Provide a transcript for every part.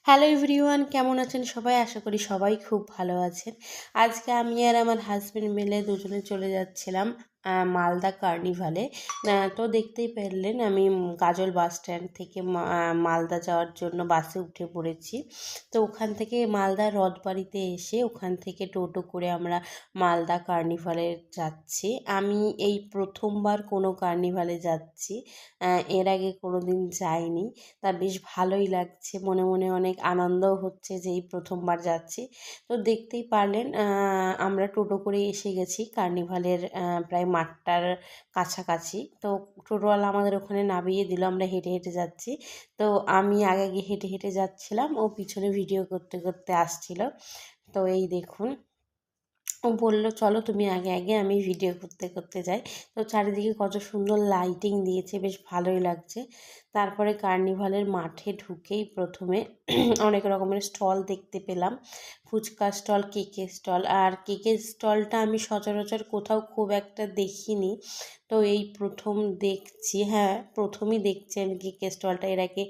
Hello everyone, কেমন আছেন সবাই? আশা করি সবাই খুব ভালো আছেন। আজকে আমি আর আমার হাজব্যান্ড মিলে দুজনে চলে যাচ্ছিলাম মালদা কার্নিভালে। তো দেখতেই পারলেন আমি গাজল বাস স্ট্যান্ড থেকে মালদা যাওয়ার জন্য বাসে উঠে পড়েছি। তো ওখান থেকে মালদা রথবাড়িতে এসে ওখান থেকে টোটো করে আমরা মালদা কার্নিভালে যাচ্ছি। আমি এই প্রথমবার কোনো কার্নিভালে যাচ্ছি, এর আগে কোনো দিন যাইনি। তা বেশ ভালোই লাগছে, মনে মনে অনেক আনন্দও হচ্ছে যে এই প্রথমবার যাচ্ছি। তো দেখতেই পারলেন আমরা টোটো করে এসে গেছি কার্নিভালের প্রায় মাঠটার কাছাকাছি। তো টোটোওয়ালা আমাদের ওখানে নামিয়ে দিল, আমরা হেঁটে হেঁটে যাচ্ছি। তো আমি আগে গিয়ে হেঁটে হেঁটে যাচ্ছিলাম, ও পিছনে ভিডিও করতে করতে আসছিল। তো এই দেখুন, ও বললো চলো তুমি আগে আগে, আমি ভিডিও করতে করতে যাই। তো চারিদিকে কত সুন্দর লাইটিং দিয়েছে, বেশ ভালোই লাগছে। তারপরে কার্নিভালের মাঠে ঢুকেই প্রথমে অনেক রকমের স্টল দেখতে পেলাম, ফুচকা স্টল, কেকের স্টল। আর কেকের স্টলটা আমি সচরাচর কোথাও খুব একটা দেখিনি, তো এই প্রথম দেখছি। হ্যাঁ, প্রথমই দেখছি আমি কেকের স্টলটা। এর আগে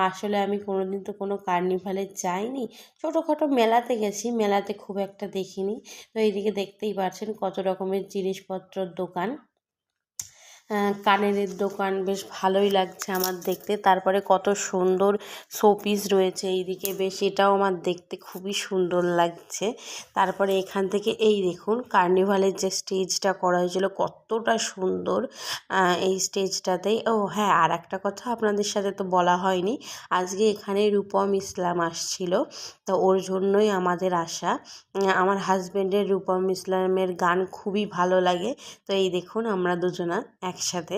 আসলে আমি কোনোদিন তো কোনো কার্নিভালে যাইনি, ছোটোখাটো মেলাতে গেছি, মেলাতে খুব একটা দেখিনি। তো এইদিকে দেখতেই পাচ্ছেন কত রকমের জিনিসপত্রর দোকান, কানেরের দোকান, বেশ ভালোই লাগছে আমার দেখতে। তারপরে কত সুন্দর শোপিস রয়েছে এইদিকে, বেশ এটাও আমার দেখতে খুবই সুন্দর লাগছে। তারপরে এখান থেকে এই দেখুন কার্নিভালের যে স্টেজটা করা হয়েছিল কতটা সুন্দর, এই স্টেজটাতেই। ও হ্যাঁ, আর একটা কথা আপনাদের সাথে তো বলা হয়নি, আজকে এখানে রূপম ইসলাম আসছিল, তো ওর জন্যই আমাদের আসা। আমার হাজব্যান্ডের রূপম ইসলামের গান খুবই ভালো লাগে। তো এই দেখুন আমরা দুজনা একসাথে,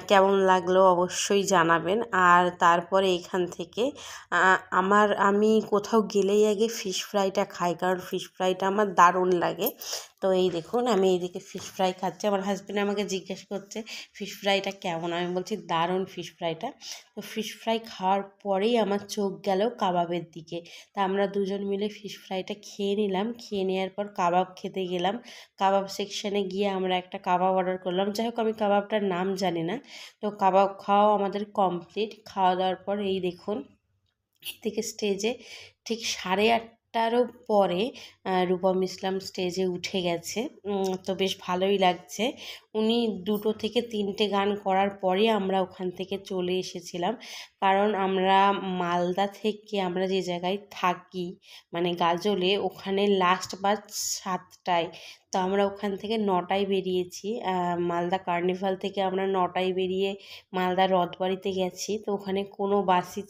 কেমন লাগলো অবশ্যই জানাবেন। আর তারপরে এখান থেকে আমি কোথাও গেলেই আগে ফিশ ফ্রাইটা খাই, কারণ ফিশ ফ্রাইটা আমার দারুণ লাগে। তো এই দেখুন আমি এইদিকে ফিশ ফ্রাই খাচ্ছি, আমার হাজব্যান্ড আমাকে জিজ্ঞেস করছে ফিশ ফ্রাইটা কেমন, আমি বলছি দারুণ ফিশ ফ্রাইটা। তো ফিশ ফ্রাই খাওয়ার পরেই আমার চোখ গেল কাবাবের দিকে। তা আমরা দুজন মিলে ফিশ ফ্রাইটা খেয়ে নিলাম, খেয়ে নেওয়ার পর কাবাব খেতে গেলাম। কাবাব সেকশানে গিয়ে আমরা একটা কাবাব অর্ডার করলাম, যাই হোক আমি কাবাবটার নাম জানি না। তো কাবাব খাওয়া আমাদের কমপ্লিট। খাওয়া দাওয়ার পর এই দেখুন এদিকে স্টেজে ঠিক 8:30টারও পরে রূপম ইসলাম স্টেজে উঠে গেছে। তো বেশ ভালোই লাগছে। উনি 2টো থেকে 3টে গান করার পরে আমরা ওখান থেকে চলে এসেছিলাম, কারণ আমরা মালদা থেকে আমরা যে জায়গায় থাকি মানে গাজলে, ওখানে লাস্ট বাস 7টায়। তো আমরা ওখান থেকে 9টায় বেরিয়েছি, মালদা কার্নিভাল থেকে আমরা 9টায় বেরিয়ে মালদা রথবাড়িতে গেছি। তো ওখানে কোনো বাসই